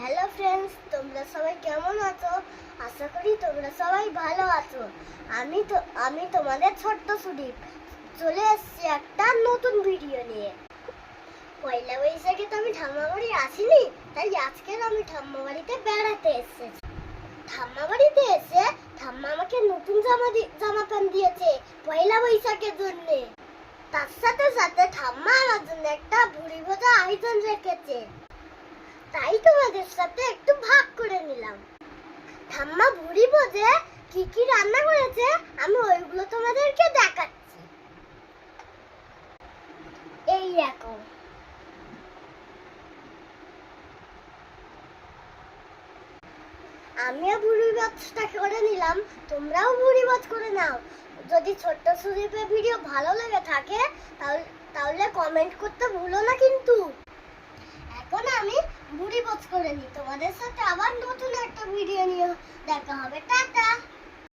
Hello friends, তোমরা সবাই কেমন আছো? আশা করি তোমরা সবাই ভালো আছো। আমি তোমাদের ছোট্ট সুদীপ চলে এসেছি একটা নতুন ভিডিও নিয়ে। পয়লা বৈশাখে তো আমি ঠাম্মা বাড়ি আসিনি, তাই আজকের আমি ঠাম্মা বাড়িতে বেড়াতে এসেছি। ঠাম্মা বাড়িতে এসে ঠাম্মা আমাকে নতুন জামা প্যান্ট দিয়েছে পয়লা বৈশাখের জন্য। তার সাথে সাথে ঠাম্মা আমার জন্য একটা ভুড়ি ভাজা আয়োজন রেখেছে, তাই তোমাদের সাথে একটু ভাগ করে নিলাম। ঠাম্মা ভুড়ি ভোজে কি কি রান্না করেছে আমি ওইগুলো তোমাদেরকে দেখাচ্ছি। এই দেখো, আমিও ভুড়ি ভাজটা করে নিলাম, তোমরাও ভুড়ি ভাজ করে নাও। যদি ছোট্ট সুদীপের ভিডিও ভালো লেগে থাকে তাহলে কমেন্ট করতে ভুলো না কিন্তু। এখন আমি ভুড়ি ভাজ করে নিই, তোমাদের সাথে আবার নতুন একটা ভিডিও নিয়ে দেখা হবে।